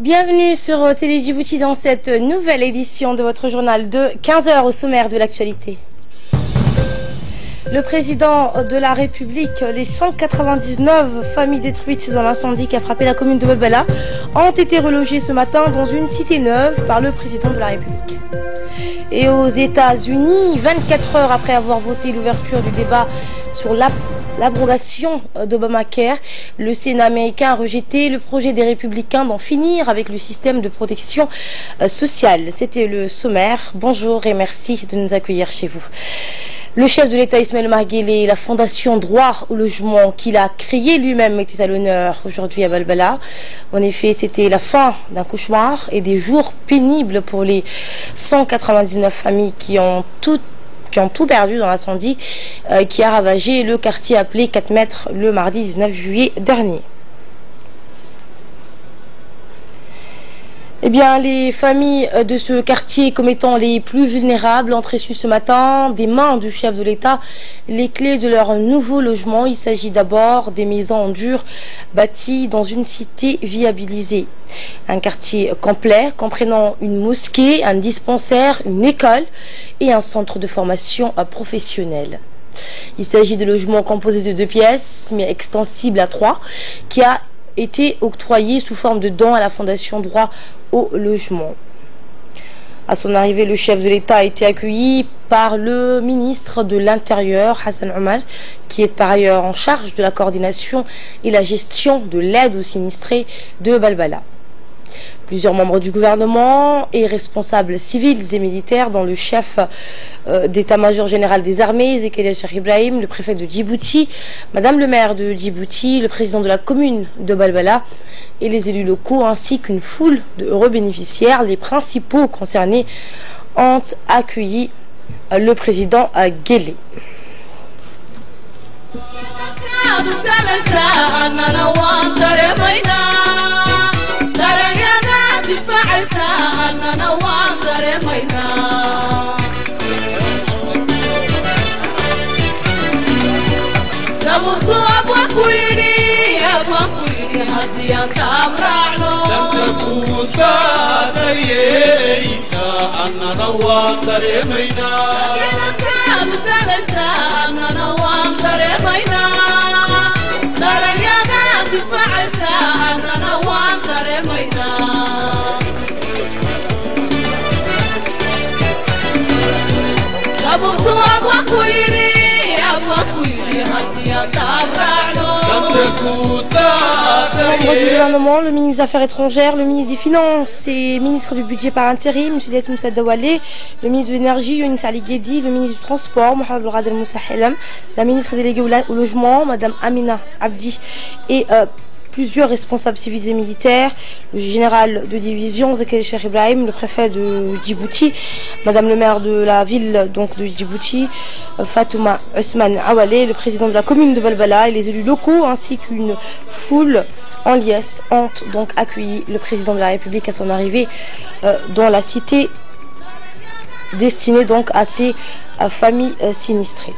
Bienvenue sur Télé Djibouti dans cette nouvelle édition de votre journal de 15h au sommaire de l'actualité. Le président de la République, les 199 familles détruites dans l'incendie qui a frappé la commune de Balbala ont été relogées ce matin dans une cité neuve par le président de la République. Et aux États-Unis, 24 heures après avoir voté l'ouverture du débat sur l'abrogation d'Obamacare, le Sénat américain a rejeté le projet des républicains d'en finir avec le système de protection sociale. C'était le sommaire. Bonjour et merci de nous accueillir chez vous. Le chef de l'État Ismaël Omar Guelleh et la fondation Droit au logement qu'il a créée lui-même était à l'honneur aujourd'hui à Balbala. En effet, c'était la fin d'un cauchemar et des jours pénibles pour les 199 familles qui ont tout perdu dans l'incendie qui a ravagé le quartier appelé 4 mètres le mardi 19 juillet dernier. Eh bien, les familles de ce quartier comme étant les plus vulnérables ont reçu ce matin des mains du chef de l'État les clés de leur nouveau logement. Il s'agit d'abord des maisons en dur bâties dans une cité viabilisée. Un quartier complet comprenant une mosquée, un dispensaire, une école et un centre de formation professionnelle. Il s'agit de logements composés de 2 pièces mais extensibles à 3 qui a été octroyé sous forme de don à la fondation Droit au logement. À son arrivée, le chef de l'État a été accueilli par le ministre de l'Intérieur, Hassan Omar, qui est par ailleurs en charge de la coordination et la gestion de l'aide aux sinistrés de Balbala. Plusieurs membres du gouvernement et responsables civils et militaires, dont le chef d'état-major général des armées, Zakaria Cheikh Ibrahim, le préfet de Djibouti, madame le maire de Djibouti, le président de la commune de Balbala et les élus locaux, ainsi qu'une foule de heureux bénéficiaires, les principaux concernés, ont accueilli le président Guelleh. لم تكن تدريس أننا وانترمينا Membres du gouvernement, le ministre des Affaires étrangères, le ministre des Finances et ministre du Budget par intérim, M. Dias Moussa Dawale, le ministre de l'Énergie, Younis Ali Guedi, le ministre du Transport, Mohamed Radel Moussa Helam, la ministre déléguée au logement, Mme Amina Abdi et plusieurs responsables civils et militaires, le général de division Zakaria Cheikh Ibrahim, le préfet de Djibouti, madame le maire de la ville donc de Djibouti, Fatouma Ousmane Awale, le président de la commune de Balbala et les élus locaux ainsi qu'une foule en liesse ont donc accueilli le président de la République à son arrivée dans la cité destinée donc à ces familles sinistrées.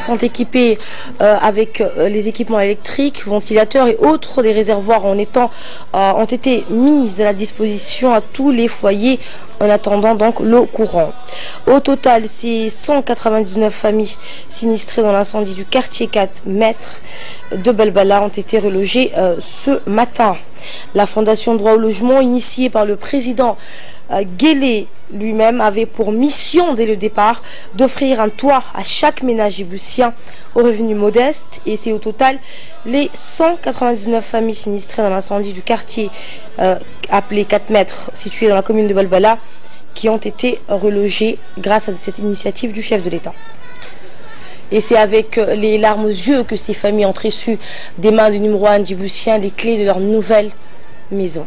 Sont équipés avec les équipements électriques, ventilateurs et autres des réservoirs ont été mis à la disposition à tous les foyers en attendant donc l'eau courante. Au total, ces 199 familles sinistrées dans l'incendie du quartier 4 mètres de Balbala ont été relogées ce matin. La fondation Droit au logement, initiée par le président Guelleh lui-même, avait pour mission dès le départ d'offrir un toit à chaque ménage djiboutien aux revenus modestes, et c'est au total les 199 familles sinistrées dans l'incendie du quartier appelé 4 mètres situé dans la commune de Balbala qui ont été relogées grâce à cette initiative du chef de l'État. Et c'est avec les larmes aux yeux que ces familles ont reçu des mains du numéro 1 djiboutien les clés de leur nouvelle maison.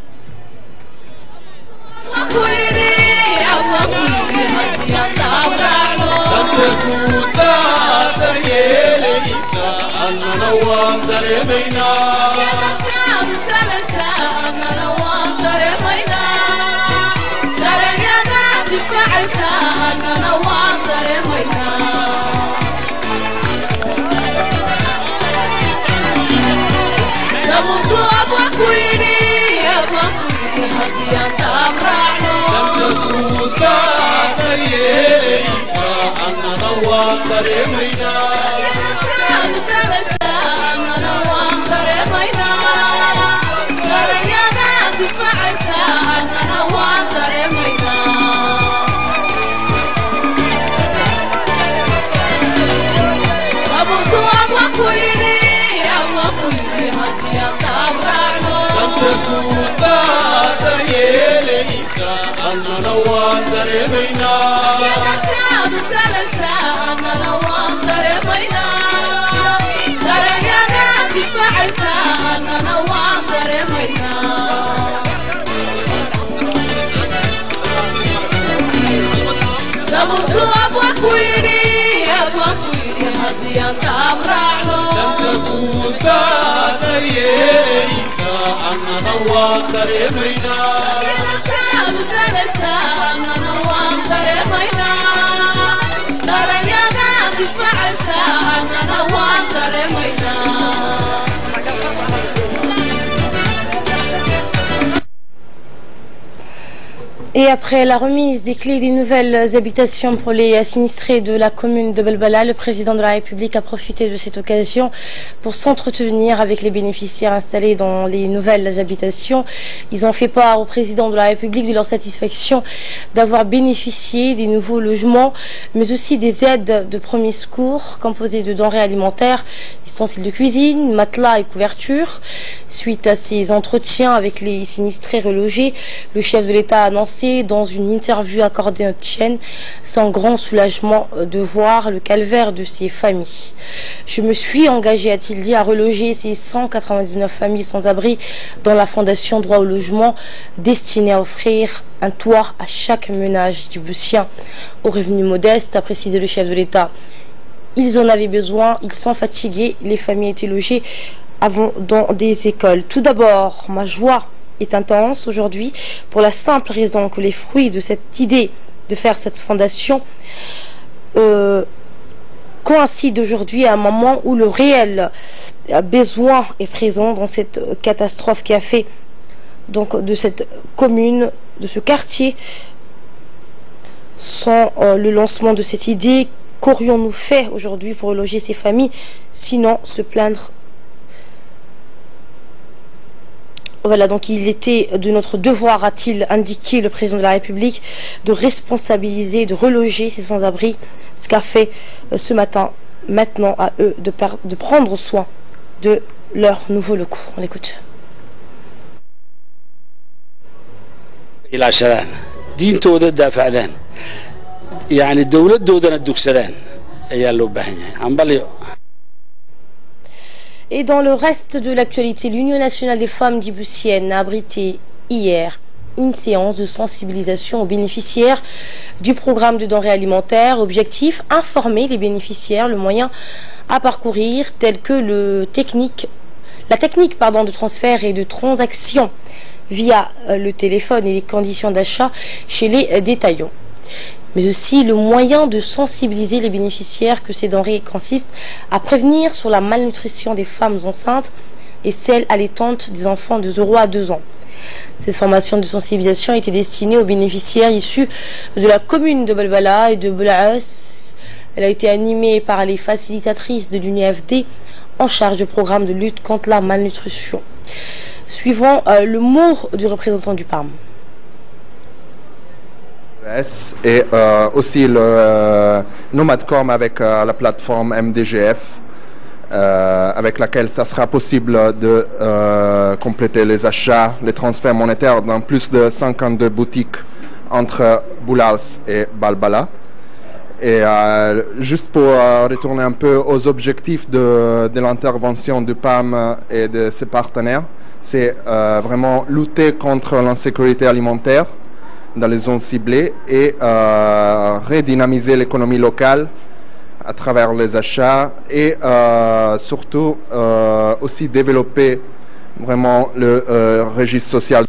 Et après la remise des clés des nouvelles habitations pour les sinistrés de la commune de Balbala, le président de la République a profité de cette occasion pour s'entretenir avec les bénéficiaires installés dans les nouvelles habitations. Ils ont fait part au président de la République de leur satisfaction d'avoir bénéficié des nouveaux logements, mais aussi des aides de premier secours composées de denrées alimentaires, ustensiles de cuisine, matelas et couvertures. Suite à ces entretiens avec les sinistrés relogés, le chef de l'État a annoncé dans une interview accordée à notre chaîne son grand soulagement de voir le calvaire de ces familles. Je me suis engagé, a-t-il dit, à reloger ces 199 familles sans abri dans la fondation Droit au logement, destinée à offrir un toit à chaque ménage djiboutien aux revenus modestes, a précisé le chef de l'État. Ils en avaient besoin, ils sont fatigués, les familles étaient logées avant dans des écoles. Tout d'abord, ma joie est intense aujourd'hui pour la simple raison que les fruits de cette idée de faire cette fondation coïncident aujourd'hui à un moment où le réel besoin est présent dans cette catastrophe qui a fait donc de cette commune, de ce quartier. Sans le lancement de cette idée, qu'aurions-nous fait aujourd'hui pour loger ces familles, sinon se plaindre? Voilà, donc il était de notre devoir, a-t-il indiqué le président de la République, de responsabiliser, de reloger ces sans-abri, ce qu'a fait ce matin. Maintenant à eux de prendre soin de leurs nouveaux locaux. On l'écoute. ilaashadaan diintooda daafacdaan yani dowladoodana dugsadaan ayaa loo baahan yahay ambalyo. Et dans le reste de l'actualité, l'Union nationale des femmes djiboutiennes a abrité hier une séance de sensibilisation aux bénéficiaires du programme de denrées alimentaires. Objectif, informer les bénéficiaires le moyen à parcourir tel que la technique de transfert et de transaction via le téléphone et les conditions d'achat chez les détaillants. Mais aussi le moyen de sensibiliser les bénéficiaires que ces denrées consistent à prévenir sur la malnutrition des femmes enceintes et celles allaitantes des enfants de 0 à 2 ans. Cette formation de sensibilisation était destinée aux bénéficiaires issus de la commune de Balbala et de Belaès. Elle a été animée par les facilitatrices de l'UNIFD en charge du programme de lutte contre la malnutrition. Suivons le mot du représentant du PAM. Et aussi le Nomadcom avec la plateforme MDGF avec laquelle ça sera possible de compléter les achats, les transferts monétaires dans plus de 52 boutiques entre Boulaous et Balbala. Et juste pour retourner un peu aux objectifs de l'intervention du PAM et de ses partenaires, c'est vraiment lutter contre l'insécurité alimentaire dans les zones ciblées et redynamiser l'économie locale à travers les achats et surtout aussi développer vraiment le registre social.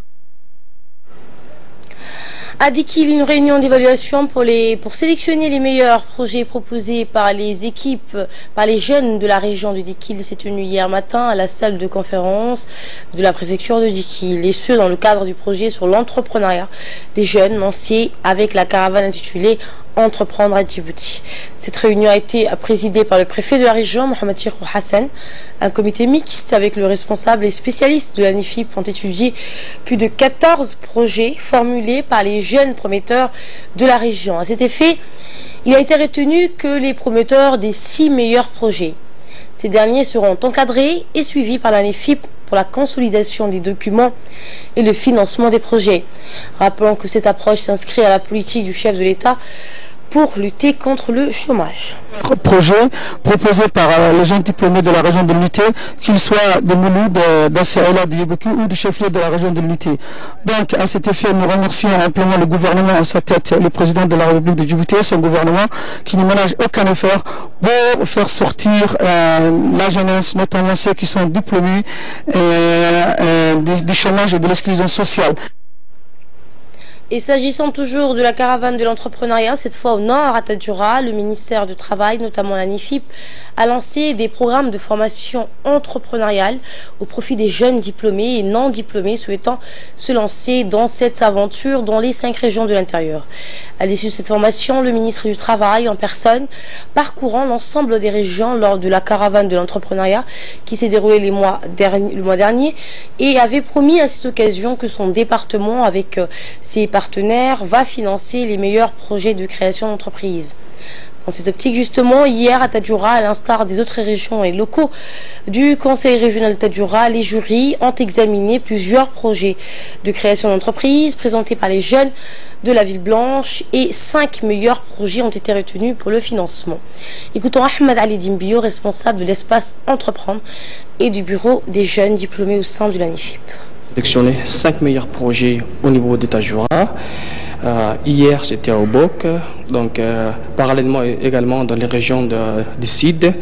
A dit qu'il y a une réunion d'évaluation pour sélectionner les meilleurs projets proposés par les équipes, par les jeunes de la région de Dikil s'est tenue hier matin à la salle de conférence de la préfecture de Dikil, et ce dans le cadre du projet sur l'entrepreneuriat des jeunes lancé avec la caravane intitulée entreprendre à Djibouti. Cette réunion a été présidée par le préfet de la région, Mohamed Cheikhou Hassan. Un comité mixte avec le responsable et spécialiste de la NIFIP ont étudié plus de 14 projets formulés par les jeunes prometteurs de la région. À cet effet, il a été retenu que les promoteurs des 6 meilleurs projets. Ces derniers seront encadrés et suivis par la NIFIP pour la consolidation des documents et le financement des projets. Rappelons que cette approche s'inscrit à la politique du chef de l'État pour lutter contre le chômage. Projet proposé par les jeunes diplômés de la région de l'unité, qu'ils soient des Mouloud, d'Assaïla, de Yébouki ou du chef-lieu de la région de l'unité. Donc à cet effet, nous remercions amplement le gouvernement à sa tête, le président de la République de Djibouti, son gouvernement, qui ne ménage aucun effort pour faire sortir la jeunesse, notamment ceux qui sont diplômés du chômage et de l'exclusion sociale. Et s'agissant toujours de la caravane de l'entrepreneuriat, cette fois au nord, à Tadjoura, le ministère du Travail, notamment la NIFIP, a lancé des programmes de formation entrepreneuriale au profit des jeunes diplômés et non diplômés souhaitant se lancer dans cette aventure dans les 5 régions de l'intérieur. À l'issue de cette formation, le ministre du Travail en personne, parcourant l'ensemble des régions lors de la caravane de l'entrepreneuriat qui s'est déroulée le mois dernier, et avait promis à cette occasion que son département, avec ses partenaires, va financer les meilleurs projets de création d'entreprise. Dans cette optique, justement, hier à Tadjoura, à l'instar des autres régions et locaux du Conseil régional de Tadjoura, les jurys ont examiné plusieurs projets de création d'entreprise présentés par les jeunes de la Ville Blanche et 5 meilleurs projets ont été retenus pour le financement. Écoutons Ahmed Ali Dimbio, responsable de l'espace Entreprendre et du bureau des jeunes diplômés au sein de la NIFIP. Sélectionné 5 meilleurs projets au niveau de Tadjoura. Hier c'était à Obok, donc parallèlement également dans les régions du Sud,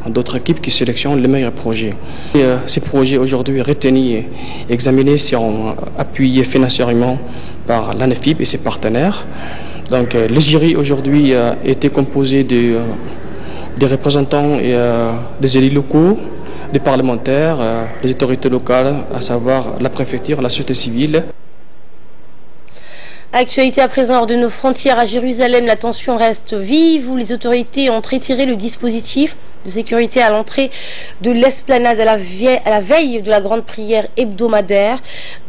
d'autres équipes qui sélectionnent les meilleurs projets. Ces projets aujourd'hui retenus et examinés seront appuyés financièrement par l'ANEFIP et ses partenaires. Donc le jury aujourd'hui était composé des représentants et des élus locaux, des parlementaires, les autorités locales, à savoir la préfecture, la société civile. Actualité à présent hors de nos frontières, à Jérusalem, la tension reste vive où les autorités ont retiré le dispositif de sécurité à l'entrée de l'esplanade à la veille de la grande prière hebdomadaire.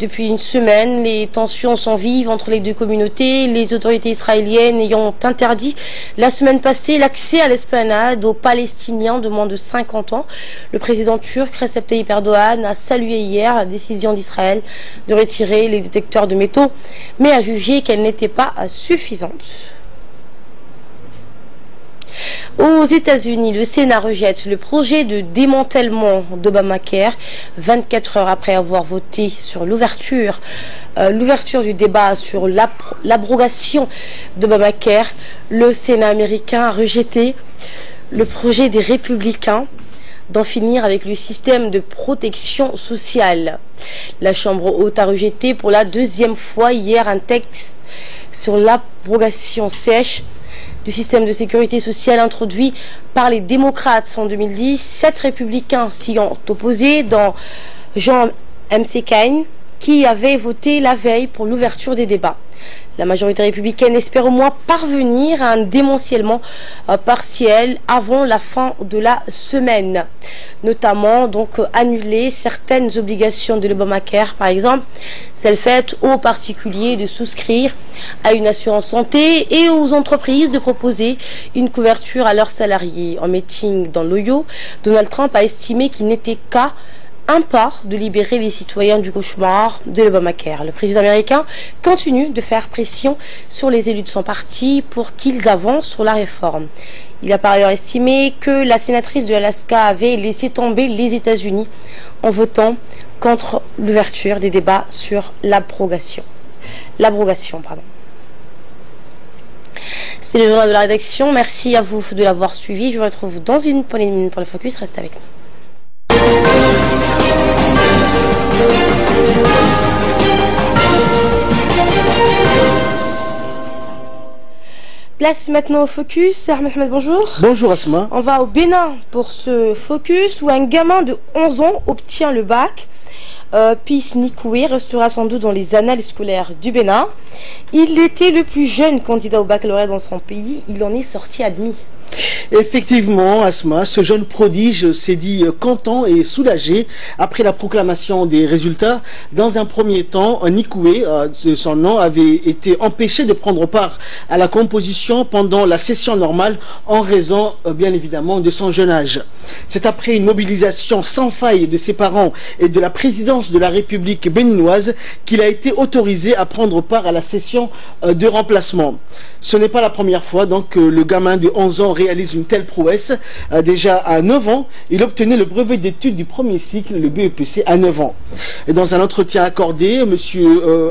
Depuis une semaine, les tensions sont vives entre les deux communautés, les autorités israéliennes ayant interdit la semaine passée l'accès à l'esplanade aux Palestiniens de moins de 50 ans. Le président turc Recep Tayyip Erdogan a salué hier la décision d'Israël de retirer les détecteurs de métaux, mais a jugé qu'elle n'était pas suffisante. Aux États-Unis, le Sénat rejette le projet de démantèlement d'Obamacare 24 heures après avoir voté sur l'ouverture du débat sur l'abrogation d'Obamacare. Le Sénat américain a rejeté le projet des républicains d'en finir avec le système de protection sociale. La Chambre haute a rejeté pour la 2e fois hier un texte sur l'abrogation sèche du système de sécurité sociale introduit par les démocrates en 2010. 7 républicains s'y ont opposés, dont John McCain, qui avait voté la veille pour l'ouverture des débats. La majorité républicaine espère au moins parvenir à un démantèlement partiel avant la fin de la semaine, notamment donc annuler certaines obligations de l'Obamacare, par exemple celle faite aux particuliers de souscrire à une assurance santé et aux entreprises de proposer une couverture à leurs salariés. En meeting dans l'Ohio, Donald Trump a estimé qu'il n'était qu'à un pas de libérer les citoyens du cauchemar de l'Obamacare. Le président américain continue de faire pression sur les élus de son parti pour qu'ils avancent sur la réforme. Il a par ailleurs estimé que la sénatrice de l'Alaska avait laissé tomber les États-Unis en votant contre l'ouverture des débats sur l'abrogation. C'est le journal de la rédaction. Merci à vous de l'avoir suivi. Je vous retrouve dans une poignée de minutes pour le focus. Restez avec nous. Place maintenant au focus. Ahmed, bonjour. Bonjour Asma. On va au Bénin pour ce focus où un gamin de 11 ans obtient le bac. Peace Nikoué restera sans doute dans les annales scolaires du Bénin. Il était le plus jeune candidat au baccalauréat dans son pays. Il en est sorti admis. Effectivement, Asma, ce jeune prodige s'est dit content et soulagé après la proclamation des résultats. Dans un premier temps, Nikoué, son nom, avait été empêché de prendre part à la composition pendant la session normale en raison, bien évidemment, de son jeune âge. C'est après une mobilisation sans faille de ses parents et de la présidence de la République béninoise qu'il a été autorisé à prendre part à la session de remplacement. Ce n'est pas la première fois donc que le gamin de 11 ans réalise une telle prouesse. Déjà à 9 ans, il obtenait le brevet d'études du premier cycle, le BEPC, à 9 ans. Et dans un entretien accordé, M.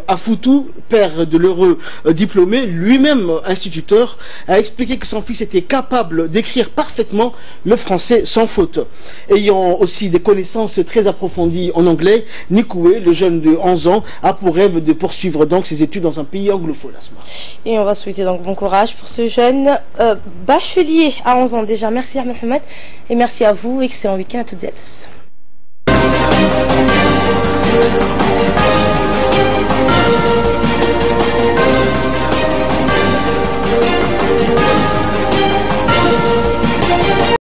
Afoutou, père de l'heureux diplômé, lui-même instituteur, a expliqué que son fils était capable d'écrire parfaitement le français sans faute. Ayant aussi des connaissances très approfondies en anglais, Nikoué, le jeune de 11 ans, a pour rêve de poursuivre donc ses études dans un pays anglophone. Et on va souhaiter donc bon courage pour ce jeune bachelier à 11 ans déjà. Merci à Mohamed et merci à vous. Excellent week-end à toutes et à tous.